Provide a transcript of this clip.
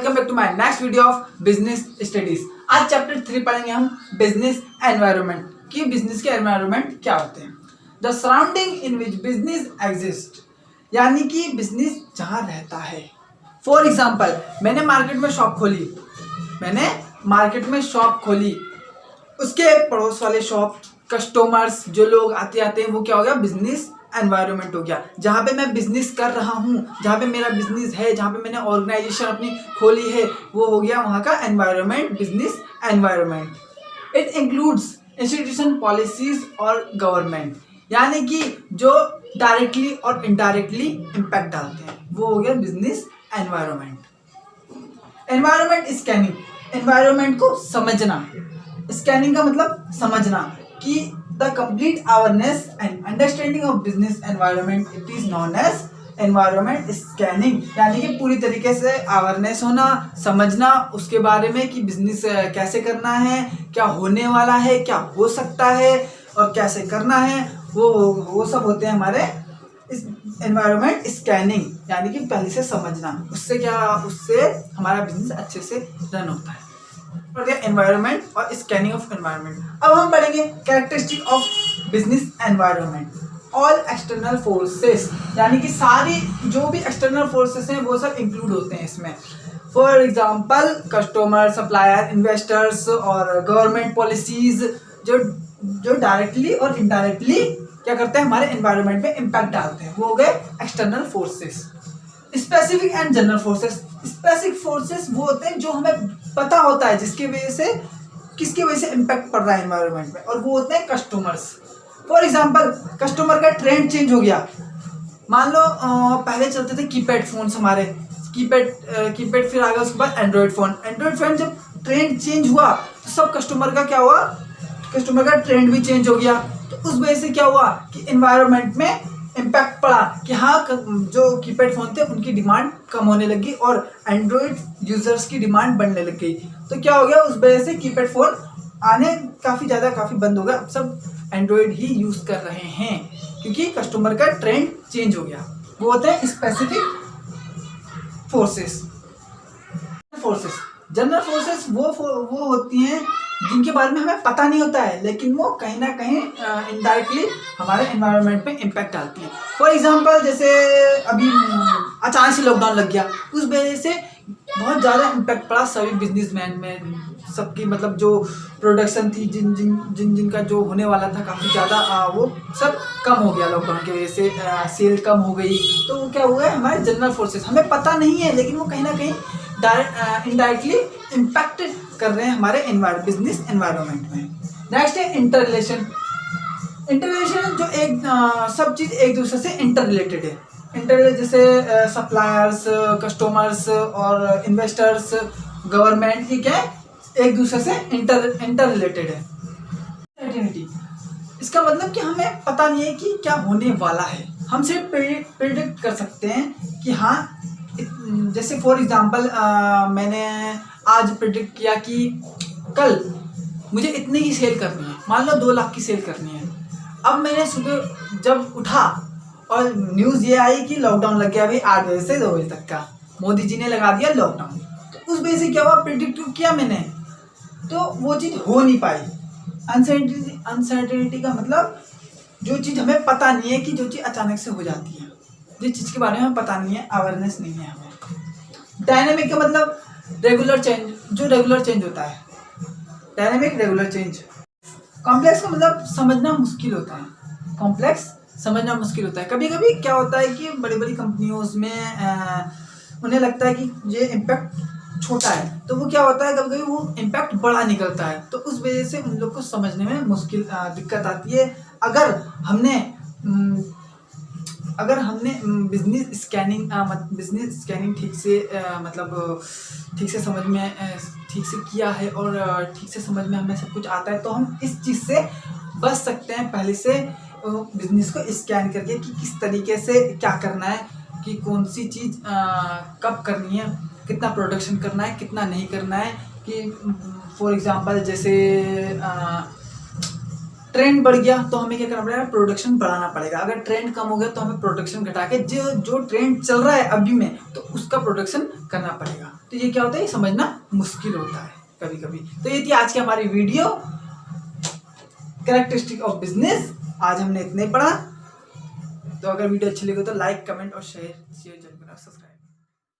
Welcome back to my next video of business studies. आज chapter 3 पढ़ेंगे हम business environment कि बिजनेस के एनवायरनमेंट क्या होते हैं। The surrounding in which business exist, यानी कि बिजनेस जहाँ रहता है। फॉर एग्जाम्पल, मैंने मार्केट में शॉप खोली, उसके पड़ोस वाले शॉप, कस्टमर्स, जो लोग आते हैं वो क्या हो गया, बिजनेस एनवायरनमेंट हो गया। जहाँ पे मैं बिजनेस कर रहा हूँ, जहाँ पे मेरा बिजनेस है, जहाँ पे मैंने ऑर्गेनाइजेशन अपनी खोली है, वो हो गया वहाँ का environment, business environment. It includes institution, policies और गवर्नमेंट, यानी कि जो डायरेक्टली और इनडायरेक्टली इम्पैक्ट डालते हैं, वो हो गया business environment. Environment scanning, environment को समझना। स्कैनिंग का मतलब समझना कि the complete awareness and understanding of business environment, it is known as environment scanning, यानी कि पूरी तरीके से अवेयरनेस होना, समझना उसके बारे में कि बिजनेस कैसे करना है, क्या होने वाला है, क्या हो सकता है और कैसे करना है, वो सब होते हैं हमारे इस एनवायरनमेंट स्कैनिंग, यानी कि पहले से समझना। उससे हमारा बिजनेस अच्छे से रन होता है। एनवायरनमेंट और स्कैनिंग ऑफ एनवायरनमेंट। अब हम पढ़ेंगे characteristic of business environment. All external forces, यानी कि सारी जो भी एक्सटर्नल फोर्सेस हैं वो सब इंक्लूड होते हैं इसमें। For example, customer, supplier, investors और गवर्नमेंट पॉलिसीज, जो डायरेक्टली और इनडायरेक्टली क्या करते हैं, हमारे एनवायरनमेंट पे इम्पैक्ट डालते हैं, वो हो गए external forces. Specific and general forces. Specific forces वो होते हैं जो हमें पता होता है किसकी वजह से इम्पैक्ट पड़ रहा है एनवायरनमेंट में, और वो होते हैं कस्टमर्स। फॉर एग्जांपल, कस्टमर का ट्रेंड चेंज हो गया। मान लो पहले चलते थे कीपैड फोन्स, हमारे कीपैड फिर आ गया उसके बाद एंड्रॉयड फोन। जब ट्रेंड चेंज हुआ तो सब कस्टमर का क्या हुआ, कस्टमर का ट्रेंड भी चेंज हो गया। तो उस वजह से क्या हुआ कि एनवायरनमेंट में इम्पैक्ट पड़ा कि हाँ, जो कीपैड फोन थे उनकी डिमांड कम होने लगी और एंड्रॉयड यूजर्स की डिमांड बढ़ने लग गई। तो क्या हो गया, उस वजह से कीपैड फोन आने काफ़ी बंद हो गया। अब सब एंड्रॉयड ही यूज़ कर रहे हैं क्योंकि कस्टमर का ट्रेंड चेंज हो गया। वो होते हैं स्पेसिफिक फोर्सेस। जनरल फोर्सेस वो होती हैं जिनके बारे में हमें पता नहीं होता है, लेकिन वो कहीं ना कहीं इनडायरेक्टली हमारे एनवायरनमेंट पे इम्पैक्ट डालती हैं। फॉर एग्जांपल, जैसे अभी अचानक से लॉकडाउन लग गया, उस वजह से बहुत ज़्यादा इम्पैक्ट पड़ा सभी बिजनेसमैन में, सबकी मतलब जो प्रोडक्शन थी, जिनका जो होने वाला था काफ़ी ज़्यादा, वो सब कम हो गया लॉकडाउन की वजह से, सेल कम हो गई। तो वो क्या हुआ है, हमारे जनरल फोर्सेस, हमें पता नहीं है लेकिन वो कहीं ना कहीं इनडायरेक्टली इम्पैक्ट कर रहे हैं हमारे बिजनेस एनवायरनमेंट में। नेक्स्ट है इंटररिलेशन। जो एक सब चीज़ एक दूसरे से इंटर रिलेटेड है। जैसे सप्लायर्स, कस्टमर्स और इन्वेस्टर्स, गवर्नमेंट, ठीक है, एक दूसरे से इंटर रिलेटेड है। सर्टेनिटी, इसका मतलब कि हमें पता नहीं है कि क्या होने वाला है, हम सिर्फ प्रिडिक्ट कर सकते हैं कि हाँ, जैसे फॉर एग्जांपल मैंने आज प्रिडिक्ट किया कि कल मुझे इतने की सेल करनी है, मान लो 2 लाख की सेल करनी है। अब मैंने सुबह जब उठा और न्यूज़ ये आई कि लॉकडाउन लग गया भाई, 8 बजे से 2 बजे तक का, मोदी जी ने लगा दिया लॉकडाउन। तो उस वजह से क्या हुआ, प्रिडिक्ट किया मैंने, तो वो चीज़ हो नहीं पाई। अनसर्टेनिटी का मतलब जो चीज़ हमें पता नहीं है, कि जो चीज़ अचानक से हो जाती है, जिस चीज़ के बारे में हमें पता नहीं है, अवेयरनेस नहीं है हमें। डायनेमिक का मतलब रेगुलर चेंज, जो रेगुलर चेंज होता है, डायनेमिक रेगुलर चेंज। कॉम्प्लेक्स का मतलब समझना मुश्किल होता है, कभी कभी क्या होता है कि बड़ी बड़ी कंपनियों में उन्हें लगता है कि ये इम्पैक्ट छोटा है, तो वो क्या होता है, कभी कभी वो इम्पैक्ट बड़ा निकलता है, तो उस वजह से उन लोग को समझने में दिक्कत आती है। अगर बिजनेस स्कैनिंग ठीक से समझ में ठीक से किया है और ठीक से समझ में हमें सब कुछ आता है, तो हम इस चीज़ से बच सकते हैं पहले से बिजनेस को स्कैन करके कि किस तरीके से क्या करना है, कि कौन सी चीज़ कब करनी है, कितना प्रोडक्शन करना है, कितना नहीं करना है। कि फॉर एग्जांपल, जैसे ट्रेंड बढ़ गया तो हमें क्या करना पड़ेगा, प्रोडक्शन बढ़ाना पड़ेगा। अगर ट्रेंड कम हो गया तो हमें प्रोडक्शन घटा के जो ट्रेंड चल रहा है अभी में तो उसका प्रोडक्शन करना पड़ेगा। तो ये क्या होता है, ये समझना मुश्किल होता है कभी कभी। तो ये थी आज की हमारी वीडियो, कैरेक्टरिस्टिक ऑफ बिजनेस। आज हमने इतने पढ़ा। तो अगर वीडियो अच्छी लगी तो लाइक, कमेंट और शेयर जरूर करना, सब्सक्राइब।